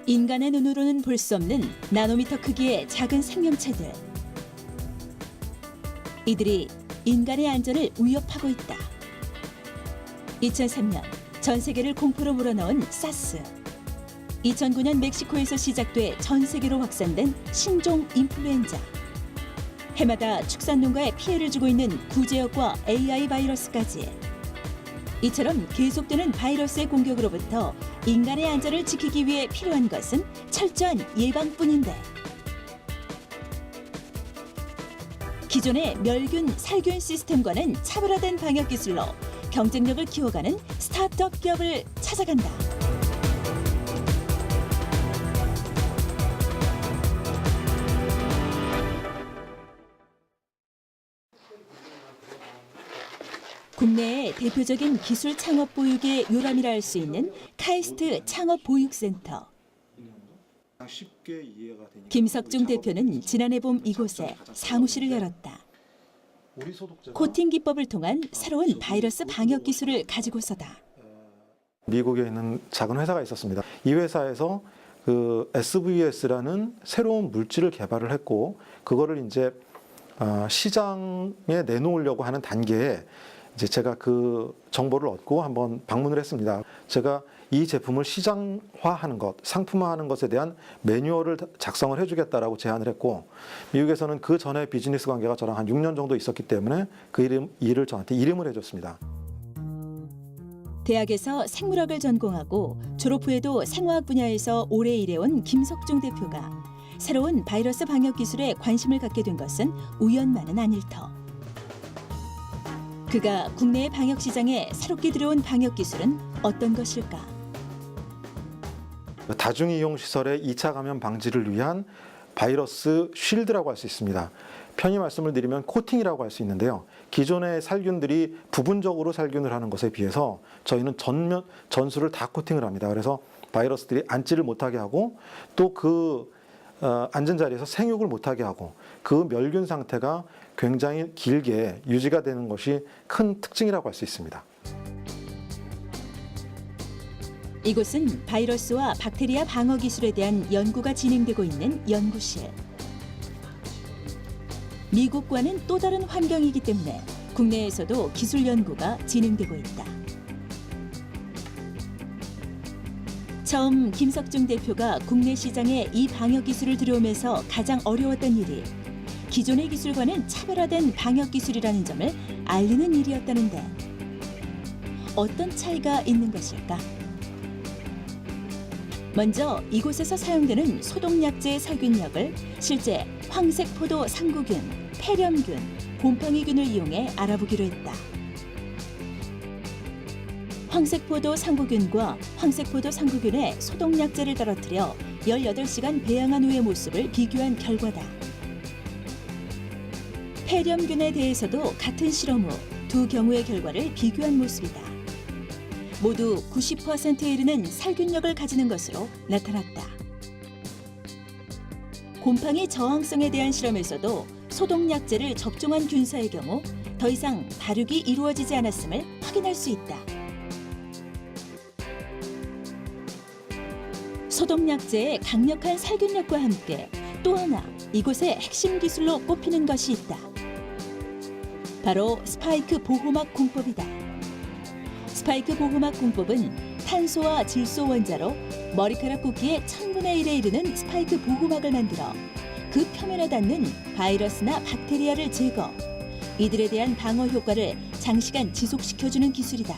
인간의 눈으로는 볼 수 없는 나노미터 크기의 작은 생명체들. 이들이 인간의 안전을 위협하고 있다. 2003년 전 세계를 공포로 물어넣은 사스. 2009년 멕시코에서 시작돼 전 세계로 확산된 신종 인플루엔자. 해마다 축산농가에 피해를 주고 있는 구제역과 AI 바이러스까지. 이처럼 계속되는 바이러스의 공격으로부터 인간의 안전을 지키기 위해 필요한 것은 철저한 예방뿐인데, 기존의 멸균, 살균 시스템과는 차별화된 방역 기술로 경쟁력을 키워가는 스타트업 기업을 찾아간다. 국내의 대표적인 기술 창업 보육의 요람이라 할 수 있는 카이스트 창업 보육센터. 김석중 대표는 지난해 봄 이곳에 사무실을 열었다. 코팅 기법을 통한 새로운 바이러스 방역 기술을 가지고서다. 미국에 있는 작은 회사가 있었습니다. 이 회사에서 그 SVS라는 새로운 물질을 개발을 했고, 그거를 이제 시장에 내놓으려고 하는 단계에 이제 제가 그 정보를 얻고 한번 방문을 했습니다. 제가 이 제품을 시장화하는 것, 상품화하는 것에 대한 매뉴얼을 작성을 해주겠다라고 제안을 했고, 미국에서는 그 전에 비즈니스 관계가 저랑 한 6년 정도 있었기 때문에 그 일을 저한테 이름을 해줬습니다. 대학에서 생물학을 전공하고 졸업 후에도 생화학 분야에서 오래 일해온 김석중 대표가 새로운 바이러스 방역 기술에 관심을 갖게 된 것은 우연만은 아닐 터. 그가 국내의 방역 시장에 새롭게 들어온 방역 기술은 어떤 것일까? 다중이용 시설의 2차 감염 방지를 위한 바이러스 쉴드라고 할 수 있습니다. 편히 말씀을 드리면 코팅이라고 할 수 있는데요. 기존의 살균들이 부분적으로 살균을 하는 것에 비해서 저희는 전수를 다 코팅을 합니다. 그래서 바이러스들이 앉지를 못하게 하고, 또 그 앉은 자리에서 생육을 못하게 하고, 그 멸균 상태가 굉장히 길게 유지가 되는 것이 큰 특징이라고 할 수 있습니다. 이곳은 바이러스와 박테리아 방어 기술에 대한 연구가 진행되고 있는 연구실. 미국과는 또 다른 환경이기 때문에 국내에서도 기술 연구가 진행되고 있다. 처음 김석중 대표가 국내 시장에 이 방역 기술을 들여오면서 가장 어려웠던 일이 기존의 기술과는 차별화된 방역 기술이라는 점을 알리는 일이었다는데, 어떤 차이가 있는 것일까? 먼저 이곳에서 사용되는 소독약제 살균력을 실제 황색포도 상구균, 폐렴균, 곰팡이균을 이용해 알아보기로 했다. 황색포도 상구균과 황색포도 상구균에 소독약제를 떨어뜨려 18시간 배양한 후의 모습을 비교한 결과다. 폐렴균에 대해서도 같은 실험 후 두 경우의 결과를 비교한 모습이다. 모두 90%에 이르는 살균력을 가지는 것으로 나타났다. 곰팡이 저항성에 대한 실험에서도 소독약제를 접종한 균사의 경우 더 이상 발육이 이루어지지 않았음을 확인할 수 있다. 소독약제의 강력한 살균력과 함께 또 하나 이곳의 핵심 기술로 꼽히는 것이 있다. 바로 스파이크 보호막 공법이다. 스파이크 보호막 공법은 탄소와 질소 원자로 머리카락 굵기의 1000분의 1에 이르는 스파이크 보호막을 만들어 그 표면에 닿는 바이러스나 박테리아를 제거, 이들에 대한 방어 효과를 장시간 지속시켜주는 기술이다.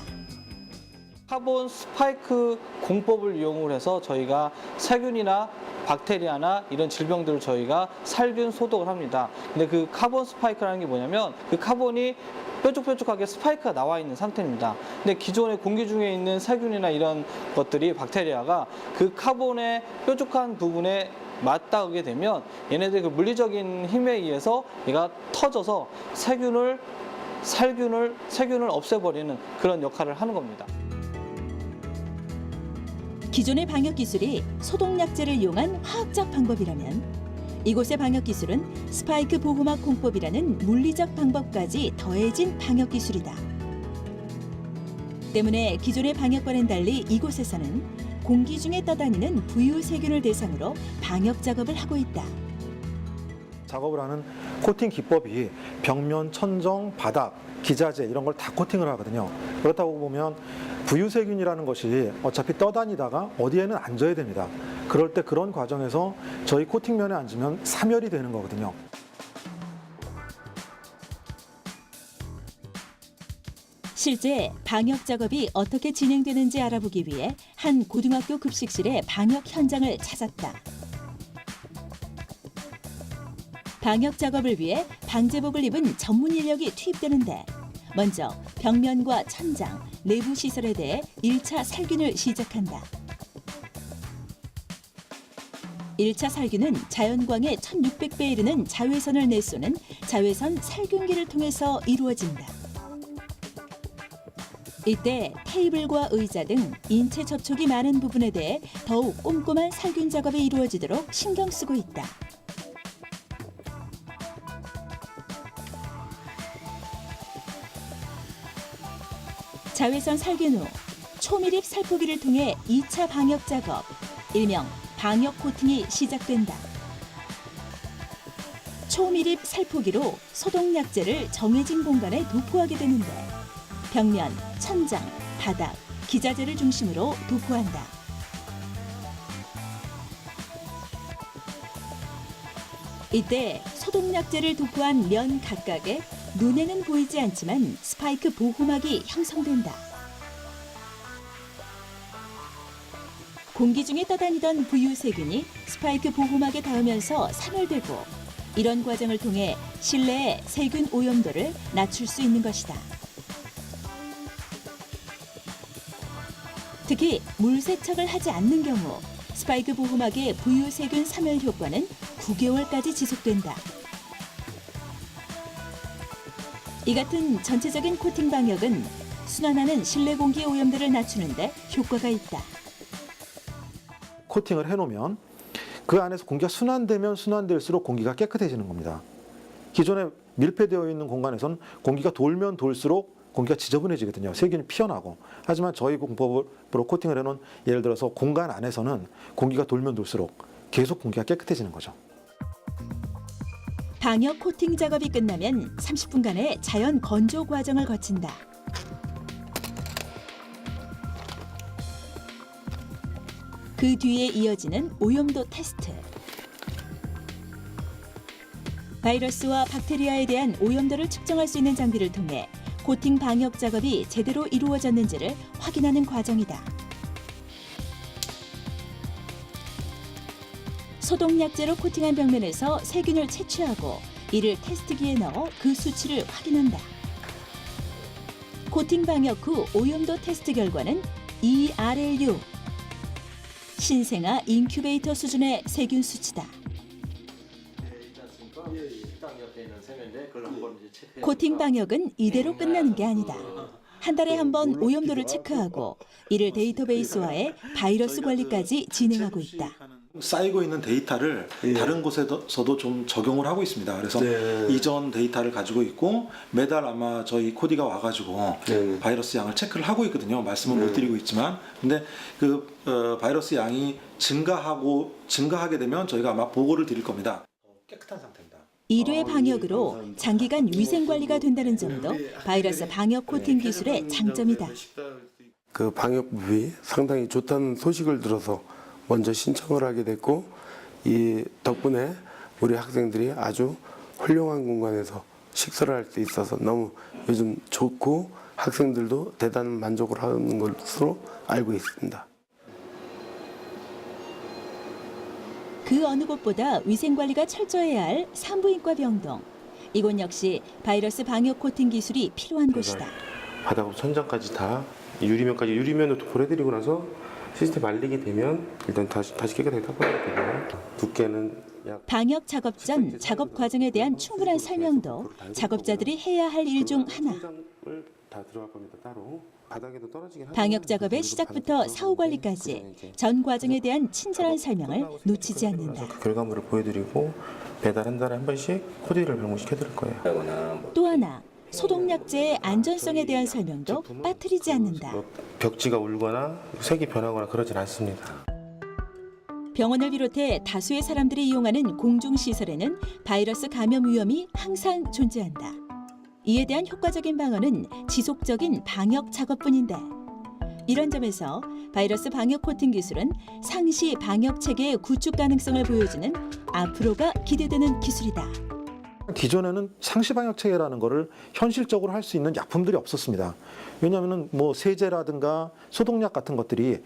카본 스파이크 공법을 이용을 해서 저희가 살균이나 박테리아나 이런 질병들을 저희가 살균 소독을 합니다. 근데 그 카본 스파이크라는 게 뭐냐면 그 카본이 뾰족뾰족하게 스파이크가 나와 있는 상태입니다. 근데 기존의 공기 중에 있는 살균이나 이런 것들이 박테리아가 그 카본의 뾰족한 부분에 맞닿게 되면 얘네들이 그 물리적인 힘에 의해서 얘가 터져서 세균을 없애버리는 그런 역할을 하는 겁니다. 기존의 방역 기술이 소독약제를 이용한 화학적 방법이라면 이곳의 방역 기술은 스파이크 보호막 공법이라는 물리적 방법까지 더해진 방역 기술이다. 때문에 기존의 방역과는 달리 이곳에서는 공기 중에 떠다니는 부유 세균을 대상으로 방역 작업을 하고 있다. 작업을 하는 코팅 기법이 벽면, 천정, 바닥, 기자재 이런 걸 다 코팅을 하거든요. 그렇다고 보면 부유세균이라는 것이 어차피 떠다니다가 어디에는 앉아야 됩니다. 그럴 때 그런 과정에서 저희 코팅면에 앉으면 사멸이 되는 거거든요. 실제 방역 작업이 어떻게 진행되는지 알아보기 위해 한 고등학교 급식실의 방역 현장을 찾았다. 방역 작업을 위해 방제복을 입은 전문 인력이 투입되는데 먼저 벽면과 천장, 내부 시설에 대해 1차 살균을 시작한다. 1차 살균은 자연광의 1600배에 이르는 자외선을 내쏘는 자외선 살균기를 통해서 이루어진다. 이때 테이블과 의자 등 인체 접촉이 많은 부분에 대해 더욱 꼼꼼한 살균 작업이 이루어지도록 신경 쓰고 있다. 자외선 살균 후 초밀입 살포기를 통해 2차 방역 작업, 일명 방역 코팅이 시작된다. 초밀입 살포기로 소독약제를 정해진 공간에 도포하게 되는데 벽면, 천장, 바닥, 기자재를 중심으로 도포한다. 이때 소독약제를 도포한 면 각각에 눈에는 보이지 않지만 스파이크 보호막이 형성된다. 공기 중에 떠다니던 부유세균이 스파이크 보호막에 닿으면서 사멸되고 이런 과정을 통해 실내의 세균 오염도를 낮출 수 있는 것이다. 특히 물 세척을 하지 않는 경우 스파이크 보호막의 부유세균 사멸 효과는 9개월까지 지속된다. 이 같은 전체적인 코팅 방역은 순환하는 실내 공기 오염도를 낮추는 데 효과가 있다. 코팅을 해놓으면 그 안에서 공기가 순환되면 순환될수록 공기가 깨끗해지는 겁니다. 기존에 밀폐되어 있는 공간에서는 공기가 돌면 돌수록 공기가 지저분해지거든요. 세균이 피어나고. 하지만 저희 공법으로 코팅을 해놓은 예를 들어서 공간 안에서는 공기가 돌면 돌수록 계속 공기가 깨끗해지는 거죠. 방역 코팅 작업이 끝나면 30분간의 자연 건조 과정을 거친다. 그 뒤에 이어지는 오염도 테스트. 바이러스와 박테리아에 대한 오염도를 측정할 수 있는 장비를 통해 코팅 방역 작업이 제대로 이루어졌는지를 확인하는 과정이다. 소독약제로 코팅한 벽면에서 세균을 채취하고 이를 테스트기에 넣어 그 수치를 확인한다. 코팅 방역 후 오염도 테스트 결과는 ERLU, 신생아 인큐베이터 수준의 세균 수치다. 코팅 방역은 이대로 끝나는 게 아니다. 한 달에 한 번 오염도를 체크하고 이를 데이터베이스화해 바이러스 관리까지 진행하고 있다. 쌓이고 있는 데이터를 다른 곳에서도 좀 적용을 하고 있습니다. 그래서 이전 데이터를 가지고 있고 매달 아마 저희 코디가 와가지고 바이러스 양을 체크를 하고 있거든요. 말씀은 못 드리고 있지만, 근데 그 바이러스 양이 증가하게 되면 저희가 아마 보고를 드릴 겁니다. 깨끗한 상태입니다. 1회 방역으로 장기간 위생 관리가 된다는 점도 바이러스 방역 코팅 기술의 장점이다. 그 방역법이 상당히 좋다는 소식을 들어서 먼저 신청을 하게 됐고, 이 덕분에 우리 학생들이 아주 훌륭한 공간에서 식사를 할 수 있어서 너무 요즘 좋고 학생들도 대단한 만족을 하는 것으로 알고 있습니다. 그 어느 곳보다 위생 관리가 철저해야 할 산부인과 병동. 이곳 역시 바이러스 방역 코팅 기술이 필요한 곳이다. 바닥으로 천장까지 다 유리면으로 보내드리고 나서 시스템 말리게 되면 일단 다시 깨끗하게 닦아야 되고요. 두께는 약 방역 작업 전 작업 과정에 대한 충분한 설명도 작업자들이 해야 할 일 중 하나. 천장을 다 들어갈 겁니다. 따로. 바닥에도 떨어지긴 하고 방역 작업의 시작부터 사후 관리까지 전 과정에 대한 친절한 설명을 놓치지 않는다. 그 결과물을 보여드리고 매달 한 달에 한 번씩 코디를 변경시켜 드릴 거예요. 또 하나, 소독약제의 안전성에 대한 설명도 빠뜨리지 않는다. 벽지가 울거나 색이 변하거나 그러진 않습니다. 병원을 비롯해 다수의 사람들이 이용하는 공중시설에는 바이러스 감염 위험이 항상 존재한다. 이에 대한 효과적인 방어는 지속적인 방역 작업뿐인데, 이런 점에서 바이러스 방역 코팅 기술은 상시 방역 체계의 구축 가능성을 보여주는 앞으로가 기대되는 기술이다. 기존에는 상시 방역 체계라는 거를 현실적으로 할 수 있는 약품들이 없었습니다. 왜냐하면 뭐 세제라든가 소독약 같은 것들이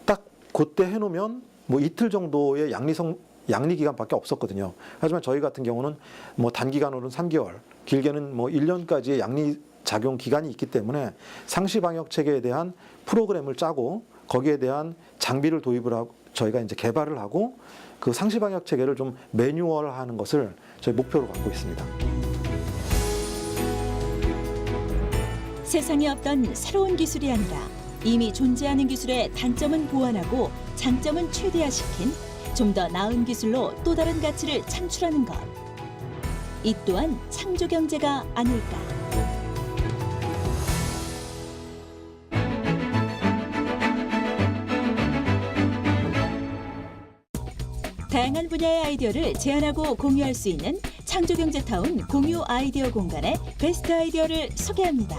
딱 그때 해놓으면 뭐 이틀 정도의 양리 기간밖에 없었거든요. 하지만 저희 같은 경우는 뭐 단기간으로는 3개월, 길게는 뭐 1년까지의 양리 작용 기간이 있기 때문에 상시 방역 체계에 대한 프로그램을 짜고 거기에 대한 장비를 도입을 하고 저희가 이제 개발을 하고 그 상시 방역 체계를 좀 매뉴얼화하는 것을 저희 목표로 갖고 있습니다. 세상에 없던 새로운 기술이 아니라 이미 존재하는 기술의 단점은 보완하고 장점은 최대화시킨 좀 더 나은 기술로 또 다른 가치를 창출하는 것. 이 또한 창조 경제가 아닐까. 다양한 분야의 아이디어를 제안하고 공유할 수 있는 창조경제타운 공유 아이디어 공간의 베스트 아이디어를 소개합니다.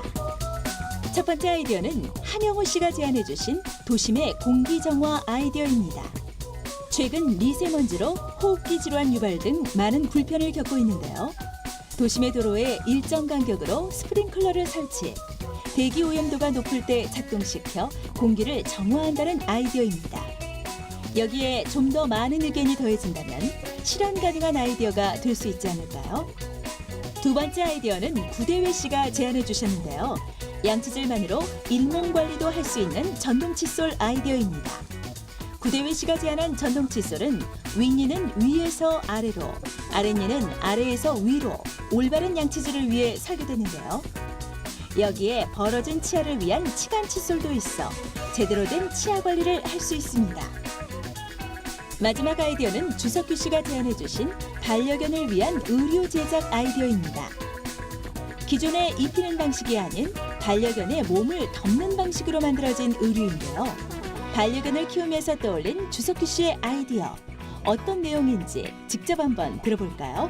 첫 번째 아이디어는 한영호 씨가 제안해 주신 도심의 공기정화 아이디어입니다. 최근 미세먼지로 호흡기 질환 유발 등 많은 불편을 겪고 있는데요. 도심의 도로에 일정 간격으로 스프링클러를 설치, 대기 오염도가 높을 때 작동시켜 공기를 정화한다는 아이디어입니다. 여기에 좀 더 많은 의견이 더해진다면 실현 가능한 아이디어가 될 수 있지 않을까요? 두 번째 아이디어는 구대회 씨가 제안해 주셨는데요. 양치질만으로 일몽관리도 할 수 있는 전동 칫솔 아이디어입니다. 구대회 씨가 제안한 전동 칫솔은 윗니는 위에서 아래로, 아랫니는 아래에서 위로 올바른 양치질을 위해 설계됐는데요. 여기에 벌어진 치아를 위한 치간 칫솔도 있어 제대로 된 치아 관리를 할 수 있습니다. 마지막 아이디어는 주석규 씨가 제안해 주신 반려견을 위한 의류 제작 아이디어입니다. 기존의 입히는 방식이 아닌 반려견의 몸을 덮는 방식으로 만들어진 의류인데요. 반려견을 키우면서 떠올린 주석규 씨의 아이디어, 어떤 내용인지 직접 한번 들어볼까요?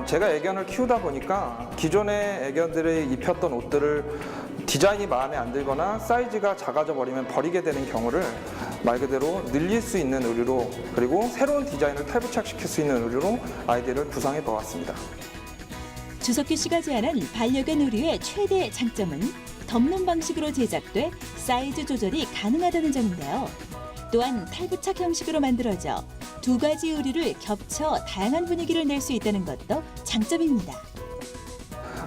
제가 애견을 키우다 보니까 기존의 애견들이 입혔던 옷들을 디자인이 마음에 안 들거나 사이즈가 작아져 버리면 버리게 되는 경우를 말 그대로 늘릴 수 있는 의류로, 그리고 새로운 디자인을 탈부착시킬 수 있는 의류로 아이디어를 구상해 보았습니다. 주석규 씨가 제안한 반려견 의류의 최대 장점은 덮는 방식으로 제작돼 사이즈 조절이 가능하다는 점인데요. 또한 탈부착 형식으로 만들어져 두 가지 의류를 겹쳐 다양한 분위기를 낼 수 있다는 것도 장점입니다.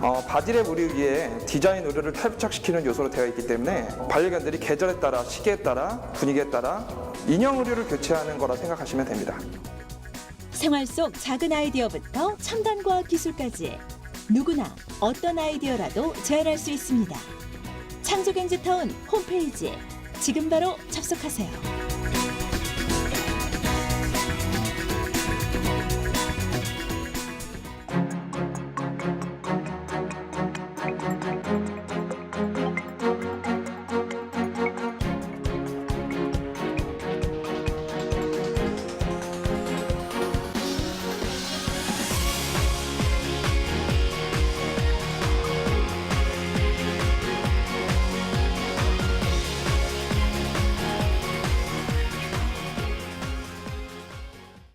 바지랩 의류 위에 디자인 의류를 탈부착시키는 요소로 되어 있기 때문에 반려견들이 계절에 따라, 시기에 따라, 분위기에 따라 인형 의류를 교체하는 거라 생각하시면 됩니다. 생활 속 작은 아이디어부터 첨단 과학 기술까지 누구나 어떤 아이디어라도 제안할 수 있습니다. 창조경제타운 홈페이지 지금 바로 접속하세요.